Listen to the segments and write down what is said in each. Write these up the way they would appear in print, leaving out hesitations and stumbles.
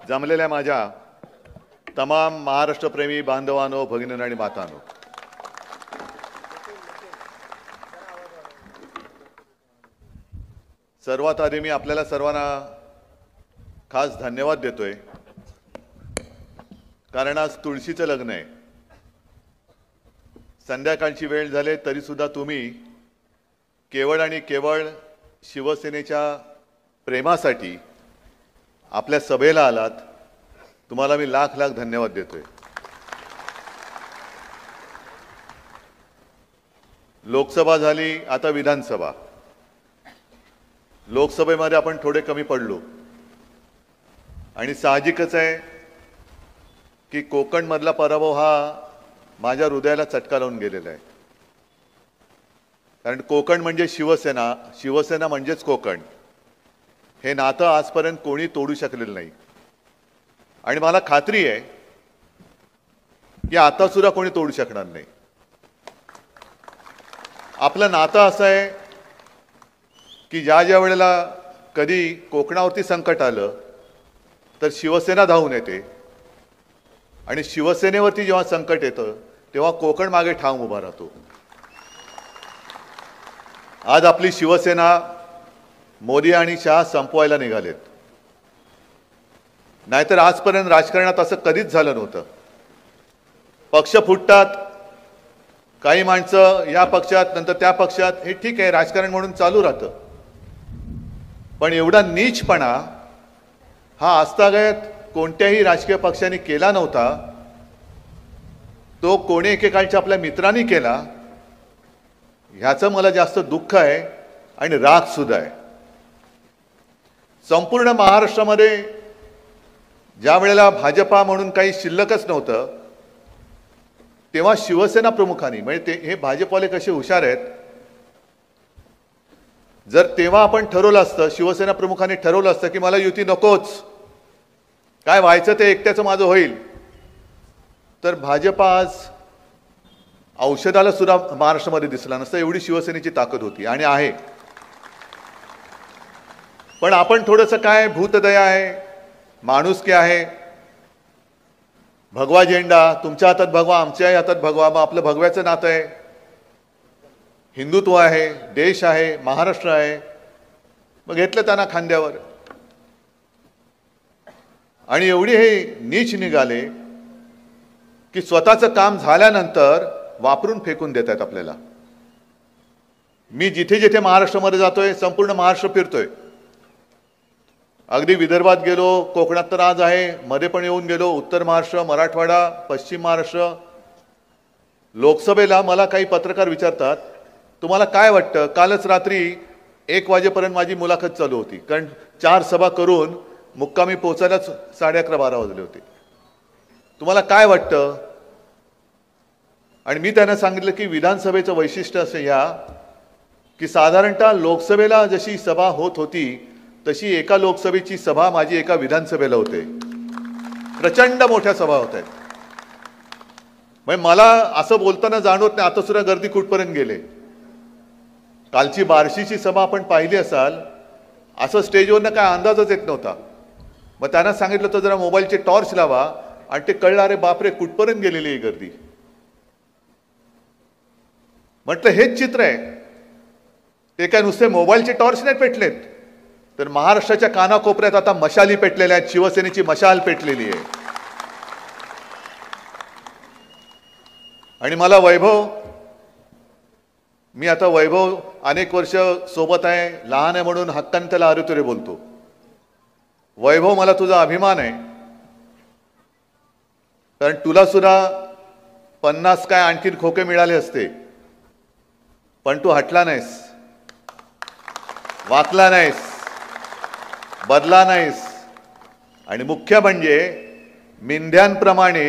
जमलेल्या माझ्या तमाम महाराष्ट्रप्रेमी बांधवांनो, भगिनींनो आणि मातांनो, सर्वात आधी मी आपल्याला सर्वांना खास धन्यवाद देतोय, कारण आज तुळशीचं लग्न आहे. संध्याकाळची वेळ झाली तरी सुद्धा तुम्ही केवळ आणि केवळ शिवसेनेच्या प्रेमासाठी आपल्या सभेला आलात. तुम्हाला मी लाख लाख धन्यवाद देतोय. लोकसभा झाली, आता विधानसभा. लोकसभेमध्ये आपण थोडे कमी पडलो आणि साहजिकच आहे की कोकणमधला पराभव हा माझ्या हृदयाला चटका लावून गेलेला आहे. कारण कोकण म्हणजे शिवसेना, शिवसेना म्हणजेच कोकण. हे नातं आजपर्यंत कोणी तोडू शकलेलं नाही आणि मला खात्री आहे की आता सुद्धा कोणी तोडू शकणार नाही. आपलं नातं असं आहे की ज्या वेळेला कधी कोकणावरती संकट आलं तर शिवसेना धावून येते आणि शिवसेनेवरती जेव्हा संकट येतं तेव्हा कोकण मागे ठाम उभा राहतो. आज आपली शिवसेना मोदी आणि शहा संपवायला निघालेत. नाहीतर आजपर्यंत राजकारणात असं कधीच झालं नव्हतं. पक्ष फुटतात, काही माणसं या पक्षात नंतर त्या पक्षात, हे ठीक आहे, राजकारण म्हणून चालू राहतं. पण एवढा नीचपणा हा आजतागायत कोणत्याही राजकीय पक्षाने केला नव्हता. तो कोणी एकेकाळच्या आपल्या मित्रांनी केला. ह्याचं मला जास्त दुःख आहे आणि राग सुद्धा आहे. संपूर्ण महाराष्ट्रामध्ये ज्या वेळेला भाजपा म्हणून काही शिल्लकच नव्हतं तेव्हा शिवसेना प्रमुखांनी, म्हणजे हे भाजपवाले कसे हुशार आहेत, जर तेव्हा आपण ठरवलं असतं, शिवसेना प्रमुखांनी ठरवलं असतं की मला युती नकोच, काय व्हायचं ते एकट्याचं माझं होईल, तर भाजपा आज औषधाला सुद्धा महाराष्ट्रामध्ये दिसला नसतं. एवढी शिवसेनेची ताकद होती आणि आहे. पण आपण थोडंसं काय भूतदया आहे, माणुसकी आहे, भगवा झेंडा, तुमच्या हातात भगवा, आमच्याही हातात भगवा, मग आपलं भगव्याचं नातं आहे, हिंदुत्व आहे, देश आहे, महाराष्ट्र आहे, मग घेतलं त्यांना खांद्यावर. आणि एवढी हे नीच निघाले की स्वतःचं काम झाल्यानंतर वापरून फेकून देत आहेत आपल्याला. मी जिथे जिथे महाराष्ट्रामध्ये जातोय, संपूर्ण महाराष्ट्र फिरतोय. अगदी विदर्भात गेलो, कोकणात तर आज आहे, मध्ये पण येऊन गेलो, उत्तर महाराष्ट्र, मराठवाडा, पश्चिम महाराष्ट्र. लोकसभेला मला काही पत्रकार विचारतात, तुम्हाला काय वाटतं? कालच रात्री 1 वाजेपर्यंत माझी मुलाखत चालू होती, कारण 4 सभा करून मुक्कामी पोहोचायलाच 11:30-12 वाजले होते. तुम्हाला काय वाटतं? आणि मी त्यांना सांगितलं की विधानसभेचं वैशिष्ट्य असं या की साधारणतः लोकसभेला जशी सभा होत होती तशी एका लोकसभेची सभा माझी एका विधानसभेला होते. प्रचंड मोठ्या सभा होत आहेत. म्हणजे मला असं बोलताना जाणवत नाही आता सुद्धा गर्दी कुठपर्यंत गेले. कालची बार्शीची सभा आपण पाहिली असाल, असं स्टेजवरनं काय अंदाजच येत नव्हता. मग त्यांना सांगितलं तर जरा मोबाईलचे टॉर्च लावा आणि ते कळलं, अरे बापरे, कुठपर्यंत गेलेली ही गर्दी. म्हटलं हेच चित्र आहे. ते काय नुसते मोबाईलचे टॉर्च नाही पेटलेत, तर महाराष्ट्राच्या कानाकोपऱ्यात आता मशाली पेटलेल्या आहेत. शिवसेनेची मशाल पेटलेली आहे. आणि मला वैभव, मी आता वैभव अनेक वर्ष सोबत आहे, लहान आहे म्हणून हक्काने त्याला अरे बोलतो. वैभव, मला तुझा अभिमान आहे, कारण तुला सुद्धा 50 काय आणखीन खोके मिळाले असते, पण तू हटला नाहीस, वाकला नाहीस, बदला नाहीस. आणि मुख्य म्हणजे मेंढ्यांप्रमाणे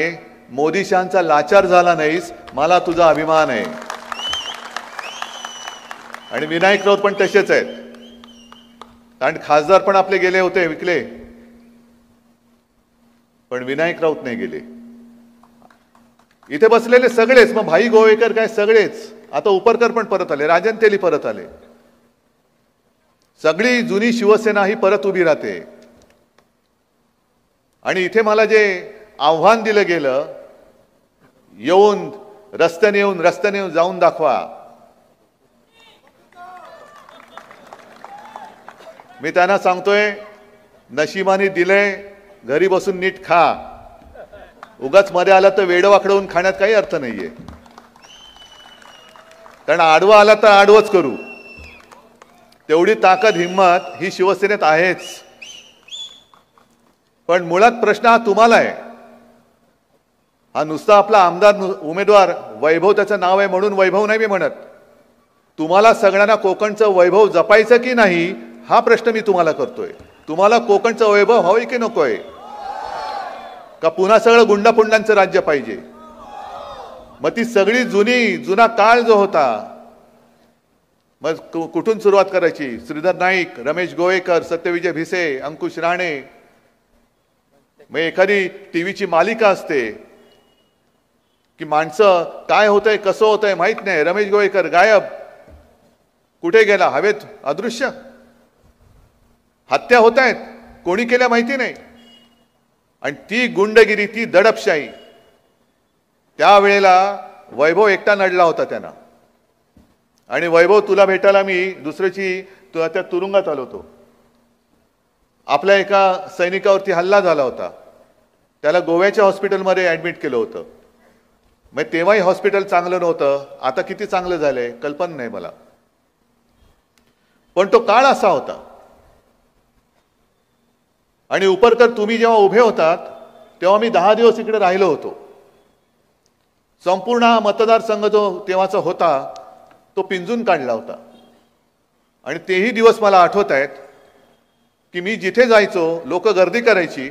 मोदी शहांचा लाचार झाला नाहीस. मला तुझा अभिमान आहे. आणि विनायक राऊत पण तसेच आहेत, कारण खासदार पण आपले गेले होते, विकले, पण विनायक राऊत नाही गेले. इथे बसलेले सगळेच, मग भाई गोवेकर काय सगळेच, आता उपरकर पण परत आले, राजन तेली परत आले, सगळी जुनी शिवसेना ही परत उभी राहते. आणि इथे मला जे आव्हान दिलं गेलं, रस्त्याने येऊन जाऊन दाखवा, मी त्यांना सांगतोय नशिबाने दिले, घरी बसून नीट खा, उगाच मध्ये आला तर वेडं वाकडवून खाण्यात काही अर्थ नाहीये. कारण आडवा आला तर आडवच करू, तेवढी ताकद हिंमत ही शिवसेनेत आहेच. पण मुळात प्रश्न हा तुम्हाला आहे. हा नुसता आपला आमदार उमेदवार वैभव त्याचं नाव आहे म्हणून वैभव नाही मी म्हणत. तुम्हाला सगळ्यांना कोकणचं वैभव जपायचं की नाही हा प्रश्न मी तुम्हाला करतोय. तुम्हाला कोकणचं वैभव हवंय की नकोय, का पुन्हा सगळं गुंडापुंडांचं राज्य पाहिजे? मग ती सगळी जुना काळ जो होता, मग कुठून सुरुवात करायची? श्रीधर नाईक, रमेश गोवेकर, सत्यविजय भिसे, अंकुश राणे. मग एखादी टीव्हीची मालिका असते की माणसं काय होतंय कसं होतंय माहित नाही, रमेश गोवेकर गायब, कुठे गेला, हवेत अदृश्य. हत्या होत आहेत, कोणी केल्या माहिती नाही. आणि ती गुंडगिरी, ती दडपशाही, त्यावेळेला वैभव एकटा नडला होता त्यांना. आणि वैभव तुला भेटायला मी दुसऱ्याची त्या तुरुंगात आलो होतो. आपल्या एका सैनिकावरती हल्ला झाला होता, त्याला गोव्याच्या हॉस्पिटलमध्ये ऍडमिट केलं होतं. मग तेव्हाही हॉस्पिटल चांगलं नव्हतं, आता किती चांगलं झालंय कल्पना नाही मला. पण तो काळ असा होता. आणि उपरकर तुम्ही जेव्हा उभे होतात तेव्हा मी 10 दिवस इकडे राहिलो होतो. संपूर्ण मतदारसंघ जो तेव्हाचा होता तो पिंजून काढला होता. आणि तेही दिवस मला आठवत आहेत की मी जिथे जायचो लोक गर्दी करायची,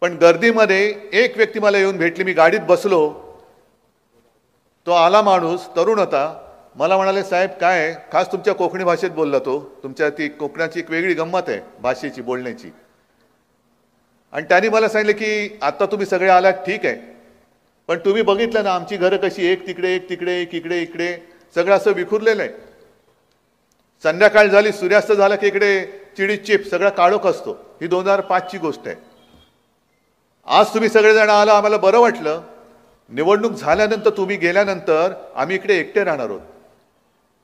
पण गर्दीमध्ये एक व्यक्ती मला येऊन भेटली. मी गाडीत बसलो, तो आला माणूस, तरुण होता. मला म्हणाले, साहेब काय, खास तुमच्या कोकणी भाषेत बोलला तो. तुमच्या ती कोकणाची एक वेगळी गंमत आहे भाषेची, बोलण्याची. आणि त्यांनी मला सांगितलं की आता तुम्ही सगळे आलात ठीक आहे, पण तुम्ही बघितलं ना आमची घरं कशी, एक तिकडे एक तिकडे एक इकडे इकडे सगळं असं विखुरलेलं आहे. संध्याकाळ झाली, सूर्यास्त झाला की इकडे चिडी चिप सगळा काळोख असतो. ही 2005ची गोष्ट आहे. आज तुम्ही सगळेजण आला, आम्हाला बरं वाटलं. निवडणूक झाल्यानंतर तुम्ही गेल्यानंतर आम्ही इकडे एकटे राहणार आहोत.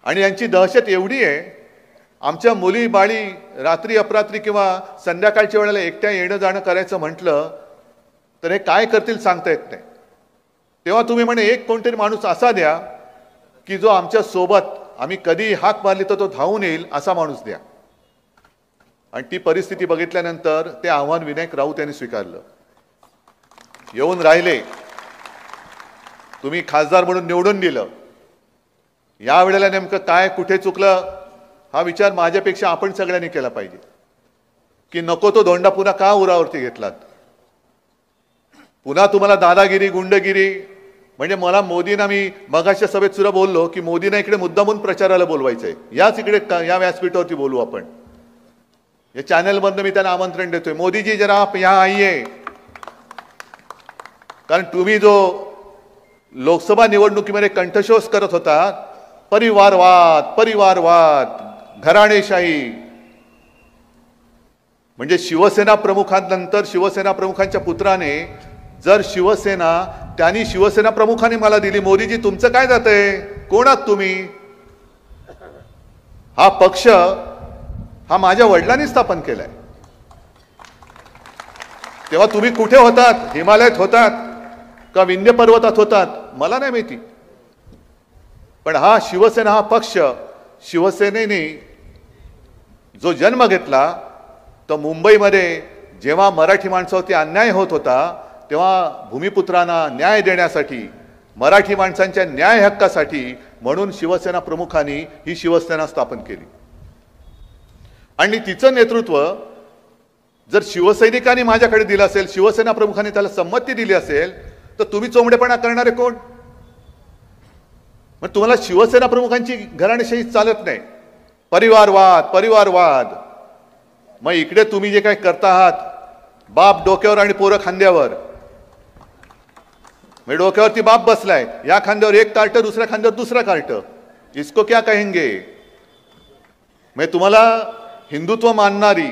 आणि यांची दहशत एवढी आहे, आमच्या मुली बाळी रात्री अपरात्री किंवा संध्याकाळच्या वेळेला एकट्या येणं जाणं करायचं म्हटलं तर हे काय करतील सांगता येत नाही. तेव्हा तुम्ही म्हणे एक कोणतरी माणूस असा द्या की जो आमच्या सोबत, आम्ही कधी हाक मारली तर तो धावून येईल असा माणूस द्या. आणि ती परिस्थिती बघितल्यानंतर ते आव्हान विनायक राऊत यांनी स्वीकारलं. येऊन राहिले, तुम्ही खासदार म्हणून निवडून दिलं. यावेळेला नेमकं काय कुठे चुकलं हा विचार माझ्यापेक्षा आपण सगळ्यांनी केला पाहिजे. की नको तो धोंडा पुन्हा का उरावरती घेतलात? पुन्हा तुम्हाला दादागिरी, गुंडगिरी. म्हणजे मला मोदींना, मी मगाच्या सभेत सुद्धा बोललो की मोदींना इकडे मुद्दामून प्रचाराला बोलवायचंय. याच इकडे या व्यासपीठावरती बोलू आपण. या चॅनलमधनं मी त्यांना आमंत्रण देतोय, मोदीजी जरा आप यहाँ आइए. कारण तुम्ही जो लोकसभा निवडणुकीमध्ये कंठशोष करत होता, परिवारवाद परिवारवाद, घराणेशाही, म्हणजे शिवसेना प्रमुखांनंतर शिवसेना प्रमुखांच्या पुत्राने जर शिवसेना, त्यांनी शिवसेना प्रमुखांनी मला दिली, मोदीजी तुमचं काय जातंय, कोण आहात तुम्ही? हा पक्ष हा माझ्या वडिलांनी स्थापन केलाय. तेव्हा तुम्ही कुठे होतात? हिमालयात होतात का विंध्य पर्वतात होतात मला नाही माहिती. पण हा शिवसेना, हा पक्ष, शिवसेनेने जो जन्म घेतला तो मुंबईमध्ये जेव्हा मराठी माणसावरती अन्याय होत होता तेव्हा भूमिपुत्रांना न्याय देण्यासाठी, मराठी माणसांच्या न्याय हक्कासाठी म्हणून शिवसेना प्रमुखांनी ही शिवसेना स्थापन केली. आणि तिचं नेतृत्व जर शिवसैनिकांनी माझ्याकडे दिलं असेल, शिवसेना प्रमुखांनी त्याला संमती दिली असेल, तर तुम्ही चोंबडेपणा करणारे कोण? मग तुम्हाला शिवसेना प्रमुखांची घराणेशाही चालत नाही. परिवारवाद परिवारवाद. मग इकडे तुम्ही जे काही करता आहात, बाप डोक्यावर आणि पोरं खांद्यावर. मग डोक्यावरती बाप बसलाय, या खांद्यावर एक कार्ट, दुसऱ्या खांद्यावर दुसरा कार्ट. इसको क्या कहेंगे? मग तुम्हाला हिंदुत्व मानणारी,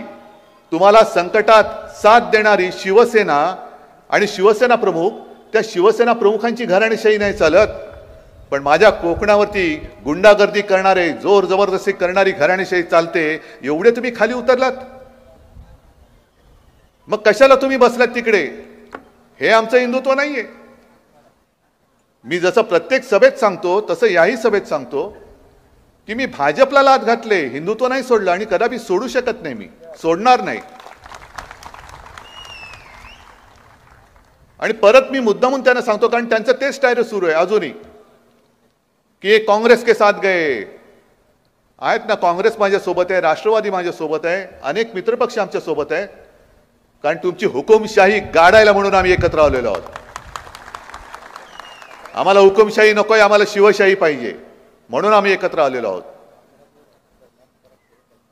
तुम्हाला संकटात साथ देणारी शिवसेना आणि शिवसेना प्रमुख, त्या शिवसेना प्रमुखांची घराणेशाही नाही चालत, पण माझ्या कोकणावरती गुंडागर्दी करणारे, जोर जबरदस्ती करणारी घराणेशाही चालते. एवढे तुम्ही खाली उतरलात, मग कशाला तुम्ही बसलात तिकडे? हे आमचं हिंदुत्व नाहीये. मी जसं प्रत्येक सभेत सांगतो तसं याही सभेत सांगतो की मी भाजपला लाथ घातले, हिंदुत्व नाही सोडलं आणि कदापि सोडू शकत नाही, मी सोडणार नाही. आणि परत मी मुद्दामून त्यांना सांगतो, कारण त्यांचं तेच टायर सुरू आहे अजूनही, की काँग्रेस के साथ गए आहेत ना. काँग्रेस माझ्या सोबत आहे, राष्ट्रवादी माझ्या सोबत आहे, अनेक मित्रपक्ष आमच्या सोबत आहे, कारण तुमची हुकुमशाही गाडायला म्हणून आम्ही एकत्र आलेलो आहोत. आम्हाला हुकुमशाही नकोय, आम्हाला शिवशाही पाहिजे, म्हणून आम्ही एकत्र आलेलो आहोत.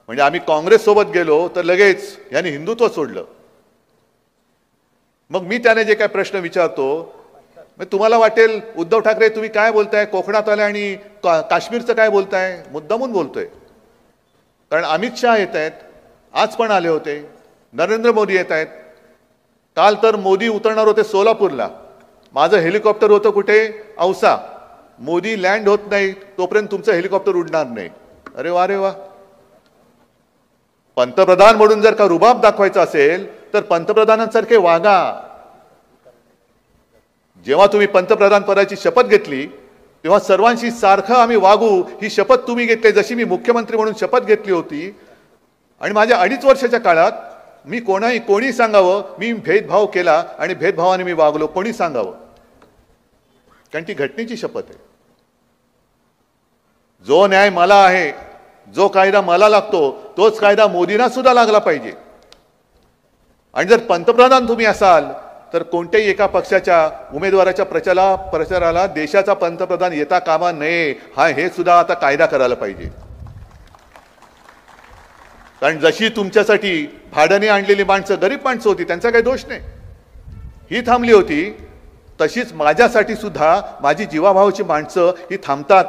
म्हणजे आम्ही काँग्रेस सोबत गेलो तर लगेच यांनी हिंदुत्व सोडलं. मग मी त्याने जे काय प्रश्न विचारतो, मग तुम्हाला वाटेल उद्धव ठाकरे तुम्ही काय बोलताय, कोकणात आले आणि काश्मीरचं काय बोलताय? मुद्दामून बोलतोय, कारण अमित शहा येत आहेत, आज पण आले होते, नरेंद्र मोदी येत आहेत. काल तर मोदी उतरणार होते सोलापूरला, माझं हेलिकॉप्टर होतं कुठे? औसा. मोदी लँड होत नाही तोपर्यंत तुमचं हेलिकॉप्टर उडणार नाही. अरे वा रे वा. पंतप्रधान म्हणून जर का रुबाब दाखवायचा असेल तर पंतप्रधानांसारखे वागा. जेव्हा तुम्ही पंतप्रधान पदाची शपथ घेतली तेव्हा सर्वांशी सारखं आम्ही वागू ही शपथ तुम्ही घेतली, जशी मी मुख्यमंत्री म्हणून शपथ घेतली होती. आणि माझ्या 2.5 वर्षाच्या काळात मी कोणी सांगावं मी भेदभाव केला आणि भेदभावाने मी वागलो, कोणी सांगावं? कारण ती घटनेची शपथ आहे. जो न्याय मला आहे, जो कायदा मला लागतो, तोच कायदा मोदींना सुद्धा लागला पाहिजे. आणि जर पंतप्रधान तुम्ही असाल तर कोणत्याही एका पक्षाच्या उमेदवाराच्या प्रचाराला देशाचा पंतप्रधान येता कामा नये, हे सुद्धा आता कायदा करायला पाहिजे. कारण जशी तुमच्यासाठी भाड्याने आणलेली माणसं गरीब माणसं होती, त्यांचा काही दोष नाही, ही थांबली होती, तशीच माझ्यासाठी सुद्धा माझी जीवाभावाची माणसं ही थांबतात.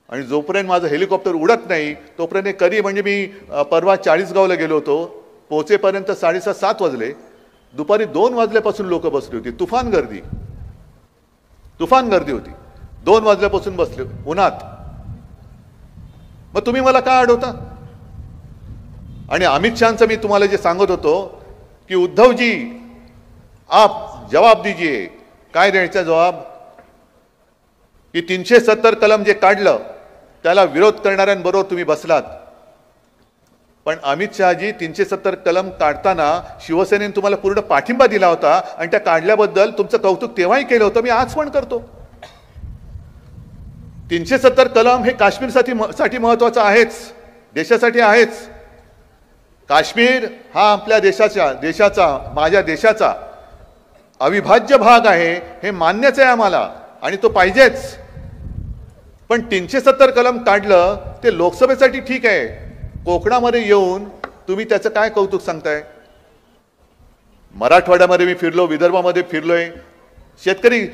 आणि जोपर्यंत माझं हेलिकॉप्टर उडत नाही तोपर्यंत कधी, म्हणजे मी परवा 40गावला गेलो होतो, पोहोचेपर्यंत 6:30-7 वाजले. दुपारी 2 वाजल्यापासून लोक बसली होती, तुफान गर्दी होती. 2 वाजल्यापासून बसले उन्हात. मग तुम्ही मला का अडवता? आणि अमित शहांचं मी तुम्हाला जे सांगत होतो की उद्धवजी आप जवाब दीजिए, काय द्यायचा जवाब? की 370 कलम जे काढलं त्याला विरोध करणाऱ्यांबरोबर तुम्ही बसलात. पण अमित शहाजी 370 कलम काढताना शिवसेनेने तुम्हाला पूर्ण पाठिंबा दिला होता आणि त्या काढल्याबद्दल तुमचं कौतुक तेव्हाही केलं होतं, मी आज पण करतो. 370 कलम हे काश्मीरसाठी महत्वाचं आहेच, देशासाठी आहेच. काश्मीर हा आपल्या देशाचा माझ्या देशाचा अविभाज्य भाग आहे, हे मान्यच आहे आम्हाला आणि तो पाहिजेच. पण 370 कलम काढलं ते लोकसभेसाठी ठीक आहे, कोकणामध्ये येऊन तुम्ही त्याचं काय कौतुक सांगताय? मराठवाड्यामध्ये मी फिरलो, विदर्भामध्ये फिरलोय, शेतकरी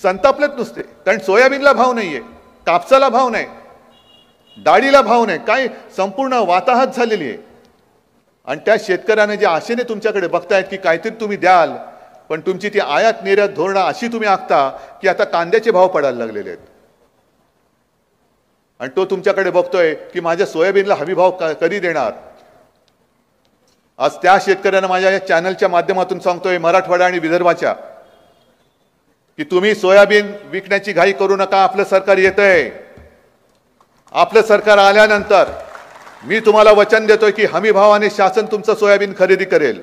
संतापलेत नुसते, कारण सोयाबीनला भाव नाहीये, कापसाला भाव नाही, डाळीला भाव नाही, काय संपूर्ण वाताहत झालेली आहे. आणि त्या शेतकऱ्याने जे आशेने तुमच्याकडे बघतायत की काहीतरी तुम्ही द्याल, पण तुमची ती आयात निर्यात धोरणं अशी तुम्ही आखता की आता कांद्याचे भाव पडायला लागलेले आहेत. आणि तो तुमच्याकडे बघतोय की माझ्या सोयाबीनला हमी भाव कधी देणार. आज त्या शेतकऱ्यांना माझ्या या चॅनलच्या माध्यमातून सांगतोय, मराठवाडा आणि विदर्भाच्या, की तुम्ही सोयाबीन विकण्याची घाई करू नका. आपलं सरकार येतंय. आपलं सरकार आल्यानंतर मी तुम्हाला वचन देतोय की हमी भावाने शासन तुमचं सोयाबीन खरेदी करेल.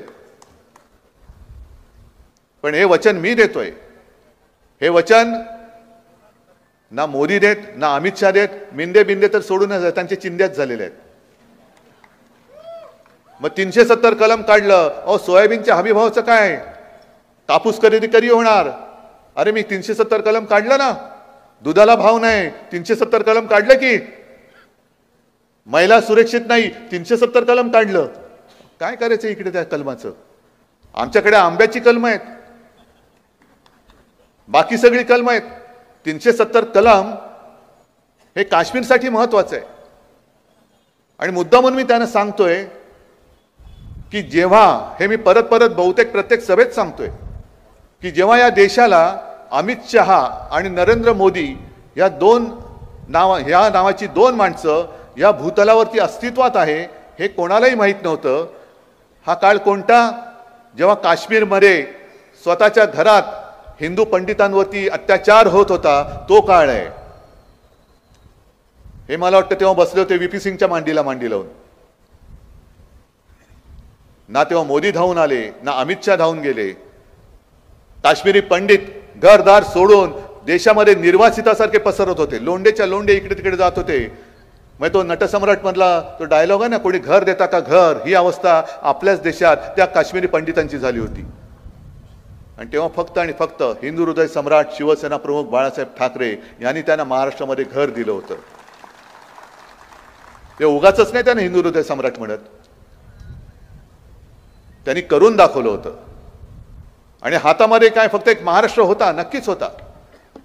पण हे वचन मी देतोय, हे वचन ना मोदी देत, ना अमित शहा देत. मिंदे बिंदे तर सोडूनच त्यांचे चिंध्याच झालेले आहेत. मग 370 कलम काढलं, अहो सोयाबीनच्या हमी भावाचं काय? कापूस खरेदी कधी होणार? अरे मी 370 कलम काढलं ना, दुधाला भाव नाही, 370 कलम काढलं की महिला सुरक्षित नाही, 370 कलम काढलं. काय करायचं इकडे त्या कलमाचं? आमच्याकडे आंब्याची कलम आहेत, बाकी सगळी कलम आहेत. 370 कलम हे काश्मीरसाठी महत्वाचं आहे. आणि मुद्दा म्हणून मी त्यांना सांगतोय की जेव्हा, हे मी परत परत बहुतेक प्रत्येक सभेत सांगतोय, की जेव्हा या देशाला अमित शहा आणि नरेंद्र मोदी या नावाची दोन माणसं या भूतलावरती अस्तित्वात आहे हे कोणालाही माहीत नव्हतं. हा काळ कोणता? जेव्हा काश्मीरमध्ये स्वतःच्या घरात हिंदू पंडितांवरती अत्याचार होत होता, तो काळ आहे. हे मला वाटतं तेव्हा बसले होते व्ही पी सिंगच्या मांडीला मांडी लावून. ना तेव्हा मोदी धावून आले, ना अमित शहा धावून गेले. काश्मीरी पंडित घरदार सोडून देशामध्ये निर्वासितासारखे पसरत होते, लोंडेच्या लोंडे इकडे तिकडे जात होते. मग तो नटसम्राट मधला तो डायलॉग आहे ना, कोणी घर देता का घर, ही अवस्था आपल्याच देशात त्या काश्मीरी पंडितांची झाली होती. आणि तेव्हा फक्त आणि फक्त हिंदू हृदय सम्राट शिवसेना प्रमुख बाळासाहेब ठाकरे यांनी त्यांना महाराष्ट्रामध्ये घर दिलं होतं. ते उगाचच नाही त्याने हिंदू हृदय सम्राट म्हणत, त्यांनी करून दाखवलं होतं. आणि हातामध्ये काय फक्त एक महाराष्ट्र होता, नक्कीच होता,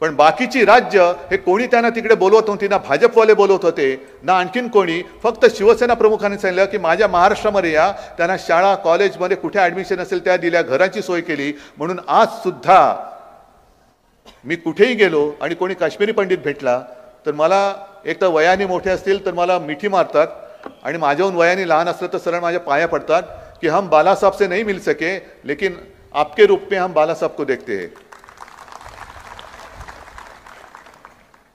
पण बाकीची राज्य हे कोणी त्यांना तिकडे बोलवत नव्हती. ना भाजपवाले बोलवत होते, ना आणखीन कोणी. फक्त शिवसेना प्रमुखांनी सांगितलं की माझ्या महाराष्ट्रामध्ये या. त्यांना शाळा कॉलेजमध्ये कुठे ऍडमिशन असेल त्या दिल्या, घराची सोय केली. म्हणून आज सुद्धा मी कुठेही गेलो आणि कोणी काश्मीरी पंडित भेटला तर मला, एक तर वयाने मोठे असतील तर मला मिठी मारतात, आणि माझ्याहून वयाने लहान असलं तर सरळ माझ्या पाया पडतात की हम बाला साहब से नहीं मिल सके, लेकिन आपके रूप में हम बाला साहब को देखते हैं.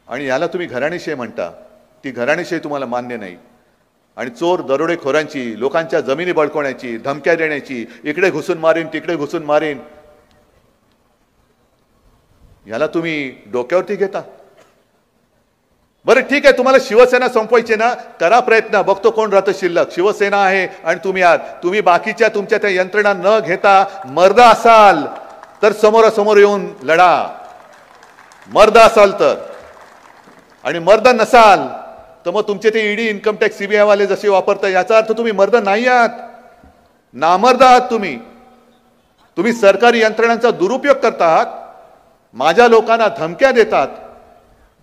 आणि याला तुम्ही घराणेशाही म्हणता. ती घराणेशाही तुम्हाला मान्य नाही. आणि चोर दरोडेखोरांची, लोकांच्या जमिनी बळकवण्याची, धमक्या देण्याची, इकडे घुसून मारीन तिकडे घुसून मारीन, याला तुम्ही डोक्यावरती घेता. बरं ठीक आहे, तुम्हाला शिवसेना संपवायची ना, करा प्रयत्न, बघतो कोण राहतं शिल्लक. शिवसेना आहे आणि तुम्ही आहात. तुम्ही बाकीच्या तुमच्या त्या यंत्रणा न घेता मर्द असाल तर समोरासमोर येऊन लढा, मर्द असाल तर. आणि मर्द नसाल तर मग तुमचे ते ईडी, इन्कम टॅक्स, सीबीआय वाले जसे वापरता, याचा अर्थ तुम्ही मर्द नाही आहात, नामर्द आहात. तुम्ही सरकारी यंत्रणांचा दुरुपयोग करता आहात, माझ्या लोकांना धमक्या देतात,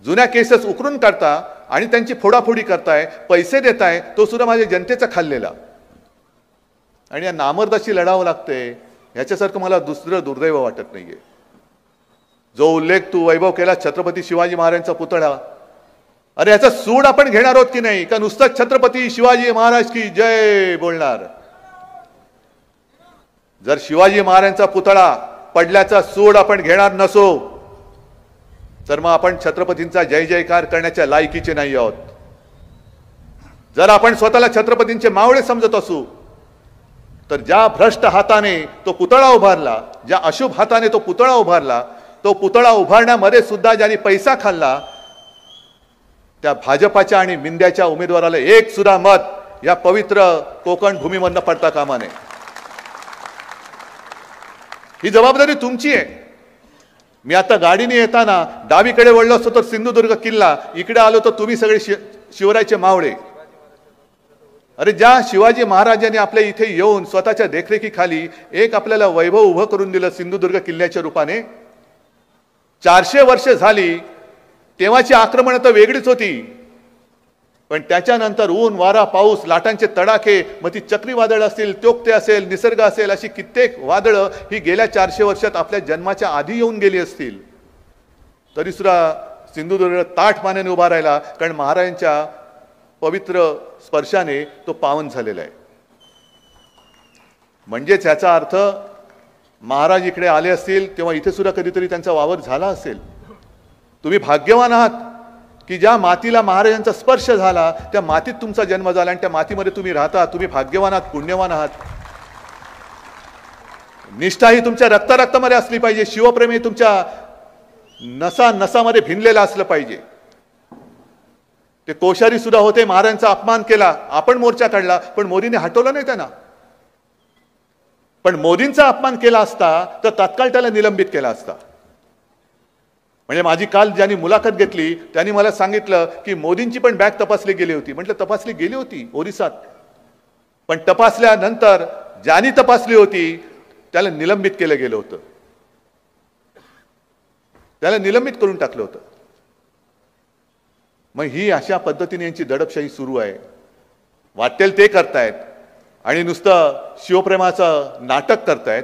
जुन्या केसेस उकरून काढता आणि त्यांची फोडाफोडी करताय, पैसे देताय, तो सुद्धा माझ्या जनतेचा खाल्लेला. आणि या नामर्दाशी लढावं लागते, ह्याच्यासारखं मला दुसरं दुर्दैव वाटत नाहीये. जो उल्लेख तू वैभव केला छत्रपती शिवाजी महाराजांचा पुतळा, अरे याचा सूड आपण घेणार आहोत की नाही, का नुसतं छत्रपती शिवाजी महाराज की जय बोलणार? जर शिवाजी महाराजांचा पुतळा पडल्याचा सूड आपण घेणार नसो तर मग आपण छत्रपतींचा जय जयकार करण्याच्या लायकीचे नाही आहोत. जर आपण स्वतःला छत्रपतींचे मावळे समजत असू तर ज्या भ्रष्ट हाताने तो पुतळा उभारला, ज्या अशुभ हाताने तो पुतळा उभारला, तो पुतळा उभारण्यामध्ये सुद्धा ज्यांनी पैसा खाल्ला, त्या भाजपाच्या आणि मिंद्याच्या उमेदवाराला एक सुद्धा मत या पवित्र कोकण भूमीमधनं पडता कामा नये. ही जबाबदारी तुमची आहे. मी आता गाडीने येताना डावीकडे वळलो असतो तर सिंधुदुर्ग किल्ला, इकडे आलो तर तुम्ही सगळे शिवरायचे मावळे. अरे ज्या शिवाजी महाराजांनी आपल्या इथे येऊन स्वतःच्या देखरेखीखाली एक आपल्याला वैभव उभं करून दिलं सिंधुदुर्ग किल्ल्याच्या रूपाने, 400 वर्ष झाली, तेव्हाची आक्रमण तर वेगळीच होती, पण त्याच्यानंतर ऊन वारा पाऊस लाटांचे तडाखे, मग ती चक्रीवादळ असतील, तोक्ते असेल, निसर्ग असेल, अशी कित्येक वादळं ही गेल्या 400 वर्षात आपल्या जन्माच्या आधी येऊन गेली असतील, तरी सुद्धा सिंधुदुर्ग ताठ मानेने उभा राहिला, कारण महाराजांच्या पवित्र स्पर्शाने तो पावन झालेला आहे. म्हणजेच याचा अर्थ महाराज इकडे आले असतील तेव्हा इथे सुद्धा कधीतरी त्यांचा वावर झाला असेल. तुम्ही भाग्यवान आहात की ज्या मातीला महाराजांचा स्पर्श झाला त्या मातीत तुमचा जन्म झाला आणि त्या मातीमध्ये तुम्ही राहता. तुम्ही भाग्यवान आहात, पुण्यवान आहात. निष्ठा ही तुमच्या रक्तामध्ये असली पाहिजे. शिवप्रेम हे तुमच्या नसा नसामध्ये भिनलेलं असलं पाहिजे. ते कोश्यारी सुद्धा होते, महाराजांचा अपमान केला, आपण मोर्चा काढला, पण मोदींनी हटवलं नाही त्यांना. पण मोदींचा अपमान केला असता तर तात्काळ त्याला निलंबित केला असता. म्हणजे माझी काल ज्यांनी मुलाखत घेतली त्यांनी मला सांगितलं की मोदींची पण बॅग तपासली गेली होती. म्हटलं तपासली गेली होती ओरिसात, पण तपासल्यानंतर ज्यांनी तपासली होती त्याला निलंबित केलं गेलं होतं, त्याला निलंबित करून टाकलं होतं. मग ही अशा पद्धतीने यांची दडपशाही सुरू आहे. वाटेल ते करतायत. आणि नुसतं शिवप्रेमाचं नाटक करतायत.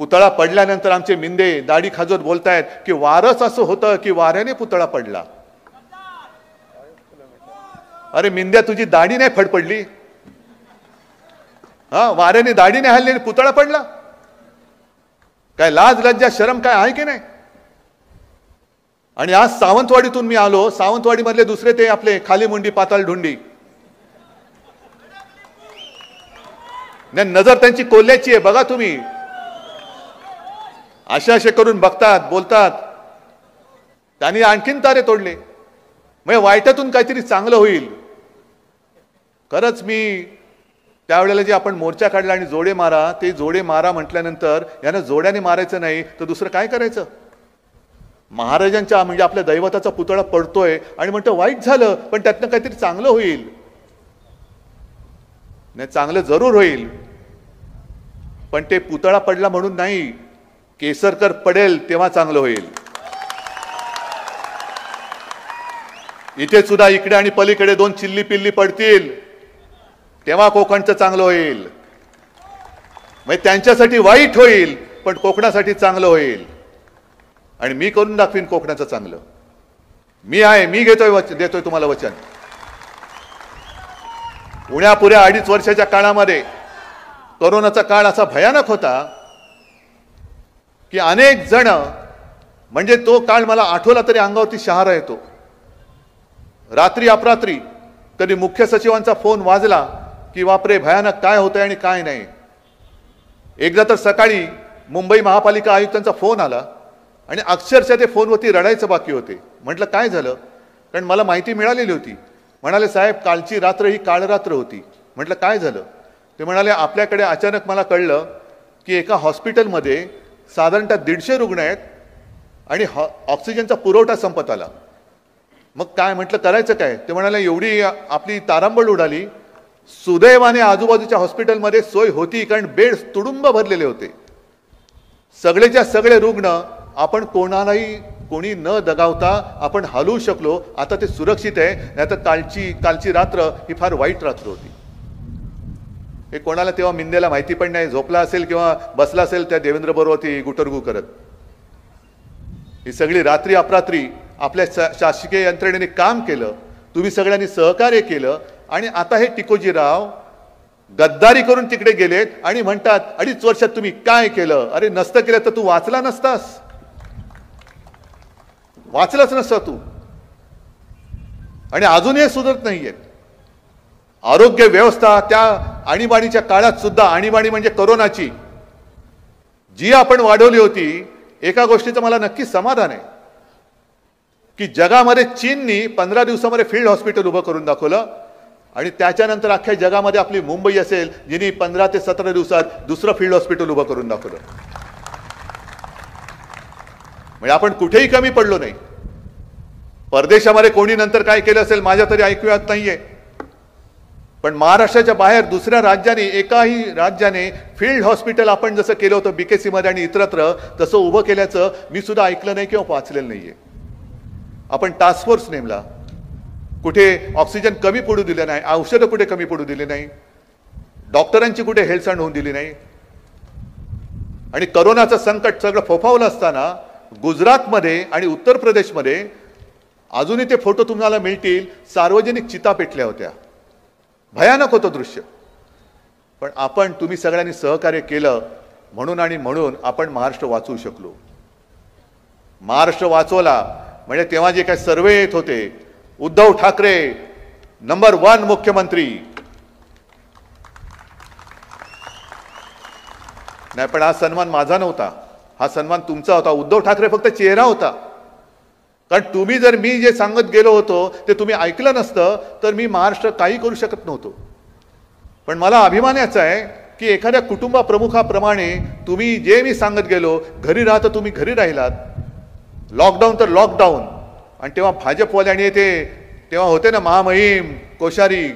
पुतळा पडल्यानंतर आमचे मिंदे दाढी खाजवत बोलतायत की वारच असं होतं की वाऱ्याने पुतळा पडला. अरे मिंद्या, तुझी दाढी नाही फडफडली? वाऱ्याने दाढी नाही हल्ली, पुतळा पडला? काय लाज लज्जा शरम काय आहे की नाही? आणि आज सावंतवाडीतून मी आलो. सावंतवाडी मधले दुसरे ते आपले खाली मुंडी पाताळ ढुंडी, नजर त्यांची कोल्ह्याची आहे. बघा तुम्ही, असे करून बघतात, बोलतात. त्यांनी आणखीन तारे तोडले. म्हणजे वाईटातून काहीतरी चांगलं होईल. खरंच मी त्यावेळेला जे आपण मोर्चा काढला आणि जोडे मारा, ते जोडे मारा म्हटल्यानंतर यांना जोड्याने मारायचं नाही तर दुसरं काय करायचं? महाराजांच्या म्हणजे आपल्या दैवताचा पुतळा पडतोय आणि म्हणतो वाईट झालं, पण त्यातनं काहीतरी चांगलं होईल. नाही, चांगलं जरूर होईल, पण ते पुतळा पडला म्हणून नाही, केसरकर पडेल तेव्हा चांगलं होईल. इथे सुद्धा इकडे आणि पलीकडे 2 चिल्ली पिल्ली पडतील तेव्हा कोकणचं चांगलं होईल. म्हणजे त्यांच्यासाठी वाईट होईल पण कोकणासाठी चांगलं होईल. आणि मी करून दाखवीन कोकणाचं चांगलं. मी आहे, मी देतोय तुम्हाला वचन. उण्यापुऱ्या 2.5 वर्षाच्या काळामध्ये कोरोनाचा काळ असा भयानक होता की अनेक जण, म्हणजे तो काळ मला आठवला तरी अंगावरती शहारा येतो. रात्री अपरात्री कधी मुख्य सचिवांचा फोन वाजला की बापरे भयानक काय होतंय आणि काय नाही. एकदा तर सकाळी मुंबई महापालिका आयुक्तांचा फोन आला आणि अक्षरशः ते फोनवरती रडायचं बाकी होते. म्हटलं काय झालं? कारण मला माहिती मिळालेली होती. म्हणाले साहेब कालची रात्र ही काळरात्र होती. म्हटलं काय झालं? ते म्हणाले आपल्याकडे अचानक मला कळलं की एका हॉस्पिटलमध्ये साधारणतः 150 रुग्ण आहेत आणि ऑक्सिजनचा पुरवठा संपत आला. मग काय? म्हटलं करायचं काय? ते म्हणाले एवढी आपली तारांबळ उडाली. सुदैवाने आजूबाजूच्या हॉस्पिटलमध्ये सोय होती, कारण बेड तुडुंब भरलेले होते. सगळेच्या सगळे रुग्ण आपण कोणी न दगावता आपण हलवू शकलो. आता ते सुरक्षित आहे. नाही तर कालची रात्र ही फार वाईट रात्र होती. हे कोणाला तेव्हा मिंदेला माहिती पण नाही. झोपला असेल किंवा बसला असेल त्या देवेंद्र बरोबर गुटरगू करत. ही सगळी रात्री अपरात्री आपल्या शासकीय यंत्रणेने काम केलं. तुम्ही सगळ्यांनी सहकार्य केलं. आणि आता हे टिकोजीराव गद्दारी करून तिकडे गेलेत आणि म्हणतात 2.5 वर्षात तुम्ही काय केलं? अरे नसतं केलं तर तू वाचला नसतास. वाचलाच नसता तू. आणि अजूनही सुधरत नाहीये. आरोग्य व्यवस्था त्या आणीबाणीच्या काळात सुद्धा, आणीबाणी म्हणजे कोरोनाची जी आपण वाढवली होती, एका गोष्टीचं मला नक्की समाधान आहे की जगामध्ये चीननी 15 दिवसामध्ये फील्ड हॉस्पिटल उभं करून दाखवलं. आणि त्याच्यानंतर अख्ख्या जगामध्ये आपली मुंबई असेल जिनी 15 ते 17 दिवसात दुसरं फील्ड हॉस्पिटल उभं करून दाखवलं. म्हणजे आपण कुठेही कमी पडलो नाही. परदेशामध्ये कोणी नंतर काय केलं असेल माझ्या तरी ऐकूयात नाहीये, पण महाराष्ट्राच्या बाहेर दुसऱ्या राज्याने, एकाही राज्याने फील्ड हॉस्पिटल आपण जसं केलं होतं बीकेसी मध्ये आणि इतरत्र तसं उभं केल्याचं मी सुद्धा ऐकलं नाही किंवा वाचलेलं नाहीये. आपण टास्क फोर्स नेमला. कुठे ऑक्सिजन कमी पडू दिले नाही, औषधं कुठे कमी पडू दिली नाही, डॉक्टरांची कुठे हेळसांड होऊन दिली नाही. आणि करोनाचं संकट सगळं फोफावलं असताना गुजरातमध्ये आणि उत्तर प्रदेशमध्ये अजूनही ते फोटो तुम्हाला मिळतील, सार्वजनिक चिता पेटल्या होत्या. भयानक होतं दृश्य. पण तुम्ही सगळ्यांनी सहकार्य केलं म्हणून आपण महाराष्ट्र वाचवू शकलो. महाराष्ट्र वाचवला म्हणजे तेव्हा जे काही सर्वे येत होते, उद्धव ठाकरे नंबर 1 मुख्यमंत्री. नाही, पण हा सन्मान माझा नव्हता, हा सन्मान तुमचा होता. उद्धव ठाकरे फक्त चेहरा होता. कारण तुम्ही जर मी जे सांगत गेलो होतो ते तुम्ही ऐकलं नसतं तर मी महाराष्ट्र काही करू शकत नव्हतो. पण मला अभिमान याचा आहे की एखाद्या कुटुंबा प्रमुखाप्रमाणे तुम्ही जे मी सांगत गेलो, घरी राहता तुम्ही घरी राहिलात, लॉकडाऊन तर लॉकडाऊन. आणि तेव्हा भाजपवाल्याने तेव्हा होते ना महामहिम कोश्यारी,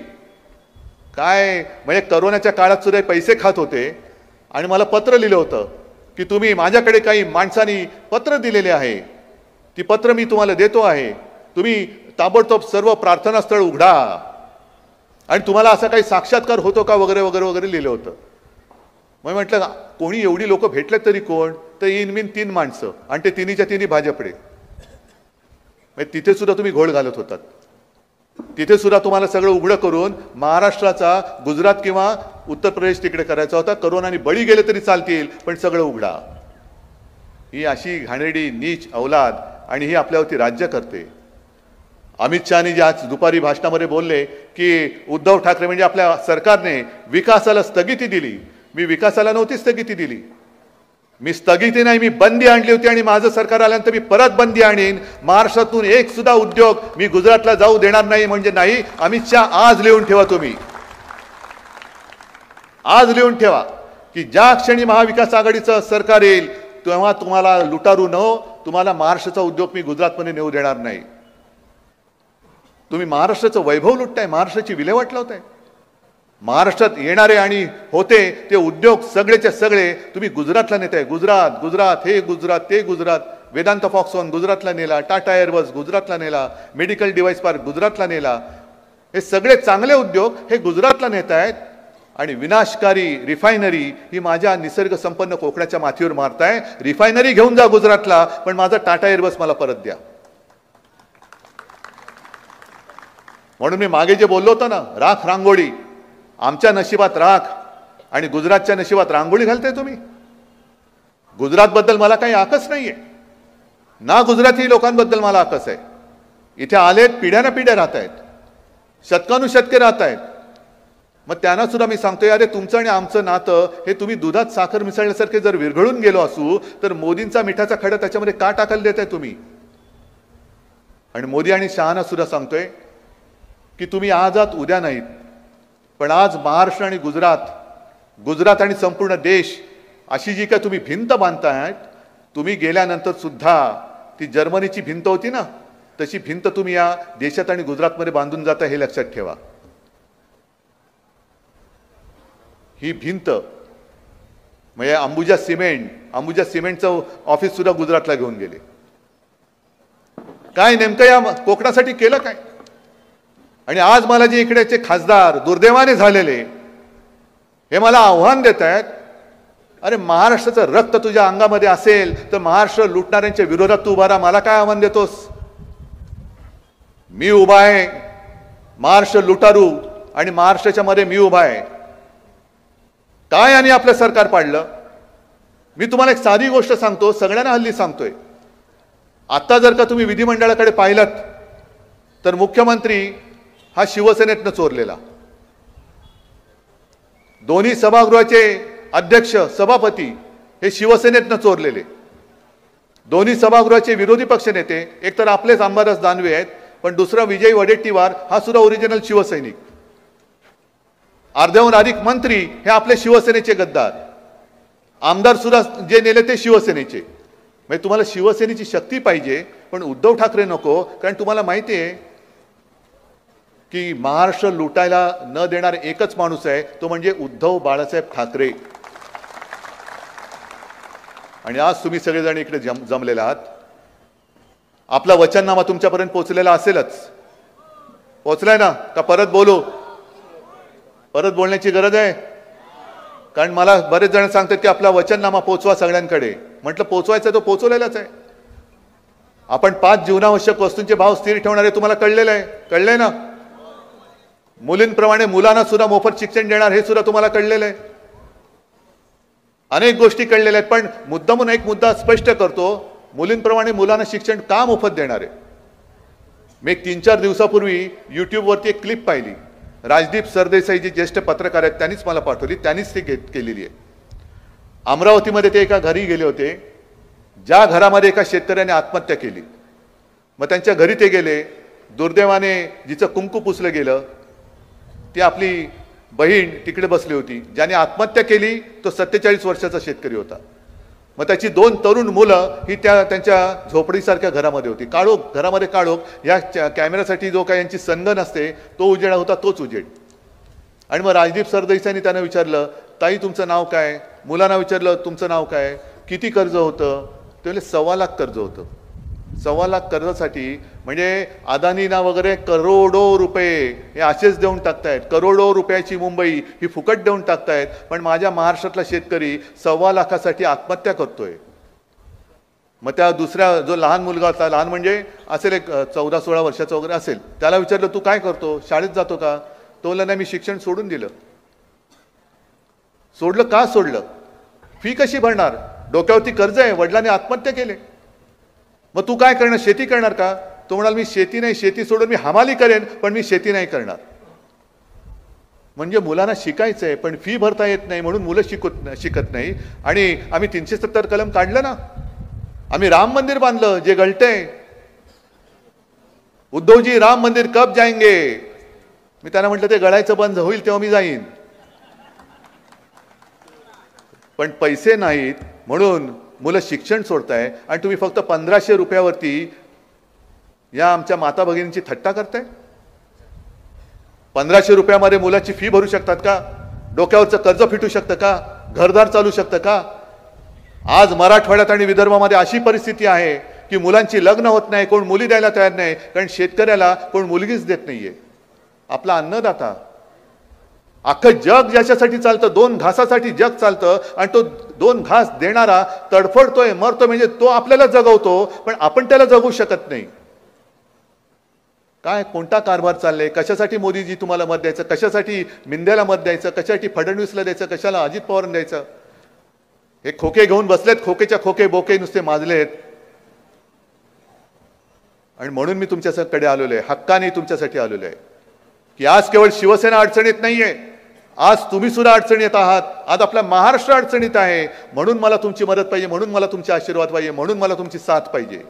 काय म्हणजे करोनाच्या काळात सुद्धा पैसे खात होते. आणि मला पत्र लिहिलं होतं की तुम्ही, माझ्याकडे काही माणसांनी पत्र दिलेले आहे, ती पत्र मी तुम्हाला देतो आहे, तुम्ही ताबडतोब सर्व प्रार्थनास्थळ उघडा. आणि तुम्हाला असा काही साक्षात्कार होतो का वगैरे वगैरे वगैरे लिहिलं होतं. मग म्हटलं कोणी एवढी लोक भेटले तरी कोण, तर इनमीन 3 माणसं आणि ते तिन्हीच्या तिन्ही भाजपडे. तिथे सुद्धा तुम्ही घोळ घालत होतात. तिथे सुद्धा तुम्हाला सगळं उघडं करून महाराष्ट्राचा गुजरात किंवा उत्तर प्रदेश तिकडे करायचा होता. करोनाने बळी गेले तरी चालतील पण सगळं उघडा. ही अशी घाणेरडी नीच औलाद आणि ही आपल्यावरती राज्य करते. अमित शहानी जे आज दुपारी भाषणामध्ये बोलले की उद्धव ठाकरे म्हणजे आपल्या सरकारने विकासाला स्थगिती दिली. मी विकासाला नव्हती स्थगिती दिली. मी स्थगिती नाही, मी बंदी आणली होती आणि माझं सरकार आल्यानंतर मी परत बंदी आणीन. महाराष्ट्रातून एक सुद्धा उद्योग मी गुजरातला जाऊ देणार नाही म्हणजे नाही. अमित शहा आज लिहून ठेवा, तुम्ही आज लिहून ठेवा की ज्या क्षणी महाविकास आघाडीचं सरकार येईल तेव्हा तुम्हाला लुटारू नो, तुम्हाला महाराष्ट्राचा उद्योग मी गुजरातमध्ये नेऊ देणार नाही. तुम्ही महाराष्ट्राचं वैभव लुटताय, महाराष्ट्राची विल्हेवाट लावताय. महाराष्ट्रात येणारे आणि होते ते उद्योग सगळेच्या सगळे तुम्ही गुजरातला नेताय. गुजरात गुजरात हे गुजरात ते गुजरात. वेदांत फॉक्सॉन गुजरातला नेला, टाटा एअरबस गुजरातला नेला, मेडिकल डिव्हाइस पार्क गुजरातला नेला. हे सगळे चांगले उद्योग हे गुजरातला नेत आहेत आणि विनाशकारी रिफायनरी ही माझ्या निसर्ग संपन्न कोकणाच्या माथीवर मारताय. रिफायनरी घेऊन जा गुजरातला, पण माझा टाटा एअरबस मला परत द्या. म्हणून मी मागे जे बोललो होतो ना, राख रांगोळी, आमच्या नशिबात राख आणि गुजरातच्या नशिबात रांगोळी घालताय तुम्ही. गुजरातबद्दल मला काही आकस नाहीये ना, गुजराती लोकांबद्दल मला आकस आहे. इथे आलेत, पिढ्याना पिढ्या राहत आहेत, शतकानुशतके राहत आहेत. मग त्यांना सुद्धा मी सांगतोय, अरे तुमचं आणि आमचं नातं हे तुम्ही दुधात साखर मिसळल्यासारखे जर विरघळून गेलो असू तर मोदींचा मिठाचा खडा त्याच्यामध्ये का टाकायला देताय तुम्ही. आणि मोदी आणि शहाना सुद्धा सांगतोय की तुम्ही आज आहात उद्या नाहीत, पण आज महाराष्ट्र आणि गुजरात आणि संपूर्ण देश अशी जी काय तुम्ही भिंत बांधतायत, तुम्ही गेल्यानंतर सुद्धा ती जर्मनीची भिंत होती ना, तशी भिंत तुम्ही या देशात आणि गुजरातमध्ये बांधून जाता, हे लक्षात ठेवा. ही भिंत म्हणजे अंबुजा सिमेंटचं ऑफिस सुद्धा गुजरातला घेऊन गेले. काय नेमकं या कोकणासाठी केलं काय. आणि आज मला जे इकडेचे खासदार दुर्दैवाने झालेले हे मला आव्हान देत आहेत, अरे महाराष्ट्राचं रक्त तुझ्या अंगामध्ये असेल तर महाराष्ट्र लुटणाऱ्यांच्या विरोधात तू उभा राहा. मला काय आव्हान देतोस. मी उभा आहे, महाराष्ट्र लुटारू आणि महाराष्ट्राच्या मध्ये मी उभा आहे. काय आणि आपलं सरकार पाडलं. मी तुम्हाला एक साधी गोष्ट सांगतो, सगळ्यांना हल्ली सांगतोय. आता जर का तुम्ही विधिमंडळाकडे पाहिलं तर मुख्यमंत्री हा शिवसेनेतनं चोरलेला, दोन्ही सभागृहाचे अध्यक्ष सभापती हे शिवसेनेतनं चोरलेले, दोन्ही सभागृहाचे विरोधी पक्ष नेते एक तर आपलेच अंबादास दानवे आहेत, पण दुसरा विजय वडेट्टीवार हा सुद्धा ओरिजिनल शिवसैनिक. अर्ध्याहून अधिक मंत्री हे आपले शिवसेनेचे गद्दार, आमदार सुद्धा जे नेले ते शिवसेनेचे. म्हणजे तुम्हाला शिवसेनेची शक्ती पाहिजे पण उद्धव ठाकरे नको. कारण तुम्हाला माहिती आहे की महाराष्ट्र लुटायला न देणारा एकच माणूस आहे, तो म्हणजे उद्धव बाळासाहेब ठाकरे. आणि आज तुम्ही सगळेजण इकडे जमलेले आहात. आपला वचननामा तुमच्यापर्यंत पोहोचलेला असेलच. पोहोचलाय ना का परत बोलू. परत बोलण्याची गरज आहे. कारण मला बरेच जण सांगतात की आपला वचननामा पोहोचवा सगळ्यांकडे. म्हटलं पोहोचवायचा तो पोहोचवलेलाच आहे. आपण 5 जीवनावश्यक वस्तूंचे भाव स्थिर ठेवणारे तुम्हाला कळलेलं आहे. कळलंय ना. मुलींप्रमाणे मुलांना सुद्धा मोफत शिक्षण देणार हे सुद्धा तुम्हाला कळलेलं आहे. अनेक गोष्टी कळलेल्या आहेत. पण मुद्दा म्हणून एक मुद्दा स्पष्ट करतो, मुलींप्रमाणे मुलांना शिक्षण का मोफत देणार आहे. मी 3-4 दिवसापूर्वी यूट्यूबवरती एक क्लिप पाहिली. राजदीप सरदेसाई जे ज्येष्ठ पत्रकार आहेत त्यांनीच मला पाठवली, त्यांनीच ती केलेली आहे. अमरावतीमध्ये ते एका घरी गेले होते, ज्या घरामध्ये एका शेतकऱ्याने आत्महत्या केली. मग त्यांच्या घरी ते गेले. दुर्दैवाने जिचं कुंकू पुसलं गेलं ती आपली बहीण तिकडे बसली होती. ज्याने आत्महत्या केली तो 47 वर्षाचा शेतकरी होता. मग त्याची 2 तरुण मुलं ही त्यांच्या झोपडीसारख्या घरामध्ये होती. काळोख, घरामध्ये काळोख. या कॅमेऱ्यासाठी जो काय यांची संगन असते तो उजेड होता, तोच उजेड. आणि मग राजदीप सरदेसाईंनी त्यांना विचारलं, ताई तुमचं नाव काय. मुलांना विचारलं तुमचं नाव काय, किती कर्ज होतं. ते म्हणले 1.25 लाख कर्ज होतं. 1.25 लाख कर्जासाठी म्हणजे अदानीना वगैरे करोडो रुपये हे असेच देऊन टाकतायत. करोडो रुपयाची मुंबई ही फुकट देऊन टाकतायत. पण माझ्या महाराष्ट्रातला शेतकरी 1.25 लाखासाठी आत्महत्या करतोय. मग त्या दुसऱ्या जो लहान मुलगा होता, लहान म्हणजे असेल एक 14-16 वर्षाचा वगैरे असेल, त्याला विचारलं तू काय करतो, शाळेत जातो का? तो म्हणला नाही मी शिक्षण सोडून दिलं. सोडलं का सोडलं? फी कशी भरणार, डोक्यावरती कर्ज आहे, वडिलांनी आत्महत्या केले. मग तू काय करणार, शेती करणार का? तो म्हणाल मी शेती नाही, शेती सोडून मी हमाली करेन पण मी शेती नाही करणार. म्हणजे मुलांना शिकायचं आहे पण फी भरता येत नाही म्हणून मुलं शिकत नाही. आणि आम्ही 370 कलम काढलं ना, आम्ही राम मंदिर बांधलं जे गळतंय. उद्धवजी राम मंदिर कब जाएंगे? मी त्यांना म्हटलं ते गळायचं बंद होईल तेव्हा मी जाईन. पण पैसे नाहीत म्हणून मुलं शिक्षण सोडताय आणि तुम्ही फक्त 1500 रुपयावरती या आमच्या माता भगिनींची थट्टा करताय. 1500 रुपयामध्ये मुलाची फी भरू शकतात का? डोक्यावरचं कर्ज फिटू शकतं का? घरदार चालू शकतं का? आज मराठवाड्यात आणि विदर्भामध्ये अशी परिस्थिती आहे की मुलांची लग्न होत नाही, कोण मुली द्यायला तयार नाही, कारण शेतकऱ्याला कोण मुलगीच देत नाहीये. आपला अन्नदाता, अख्खं जग ज्याच्यासाठी चालतं, 2 घासासाठी जग चालतं आणि तो 2 घास देणारा तडफडतोय, मरतोय. म्हणजे तो आपल्याला जगवतो पण आपण त्याला जगू शकत नाही. काय कोणता कारभार चाललाय? कशासाठी मोदीजी तुम्हाला मत द्यायचं, कशासाठी मिंद्याला मत द्यायचं, कशासाठी फडणवीसला द्यायचं, कशाला अजित पवारांना द्यायचं? हे खोके घेऊन बसलेत, खोकेच्या खोके बोके नुसते माजलेत. आणि म्हणून मी तुमच्याकडे आलेलो आहे, हक्काने तुमच्यासाठी आलेलो आहे की आज केवळ शिवसेना अडचणीत नाहीये, आज तुम्ही सुद्धा अडचणीत आहात. आज आपला महाराष्ट्र अडचणीत आहे. म्हणून मला तुमची मदत पाहिजे, म्हणून मला तुमचे आशीर्वाद पाहिजे, म्हणून मला तुमची साथ पाहिजे.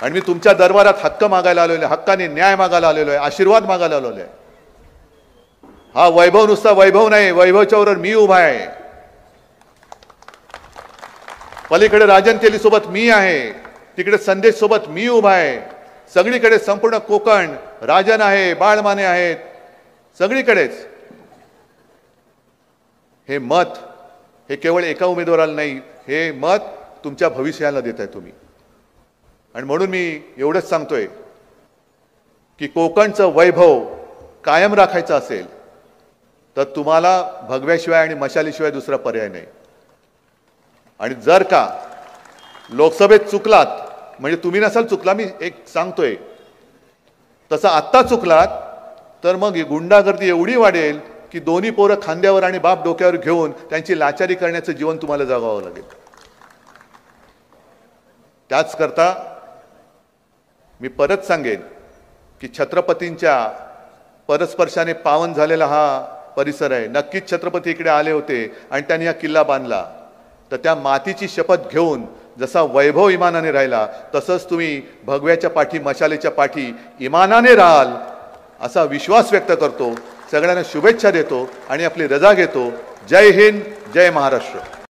आणि मी तुमच्या दरबारात हक्क मागायला आलेलो आहे, हक्काने न्याय मागायला आलेलो आहे, आशीर्वाद मागायला आलेलो आहे. हा वैभव नुसता वैभव नाही, वैभवच्या बरोबर मी उभा आहे. पलीकडे राजन तेली सोबत मी आहे, तिकडे संदेश सोबत मी उभा आहे. सगळीकडे संपूर्ण कोकण राजन आहे, बाळमाने आहेत, सगळीकडेच. हे मत हे केवळ एका उमेदवाराला नाही, हे मत तुमच्या भविष्याला देताय तुम्ही. आणि म्हणून मी एवढंच सांगतोय की कोकणचं वैभव कायम राखायचं असेल तर तुम्हाला भगव्याशिवाय आणि मशालीशिवाय दुसरा पर्याय नाही. आणि जर का लोकसभेत चुकलात, म्हणजे तुम्ही नसाल चुकला, मी एक सांगतोय, तसं आत्ता चुकलात तर मग गुंडागर्दी एवढी वाढेल की दोन्ही पोरं खांद्यावर आणि बाप डोक्यावर घेऊन त्यांची लाचारी करण्याचं जीवन तुम्हाला जगावं लागेल. त्याच करता मी परत सांगेन की छत्रपतींच्या परस्पर्शाने पावन झालेला हा परिसर आहे. नक्कीच छत्रपती इकडे आले होते आणि त्यांनी हा किल्ला बांधला. तर त्या मातीची शपथ घेऊन जसा वैभव इमानाने राहिला तसंच तुम्ही भगव्याच्या पाठी, मशालेच्या पाठी इमानाने राहाल असा विश्वास व्यक्त करतो. सगळ्यांना शुभेच्छा देतो आणि आपली रजा घेतो. जय हिंद, जय महाराष्ट्र.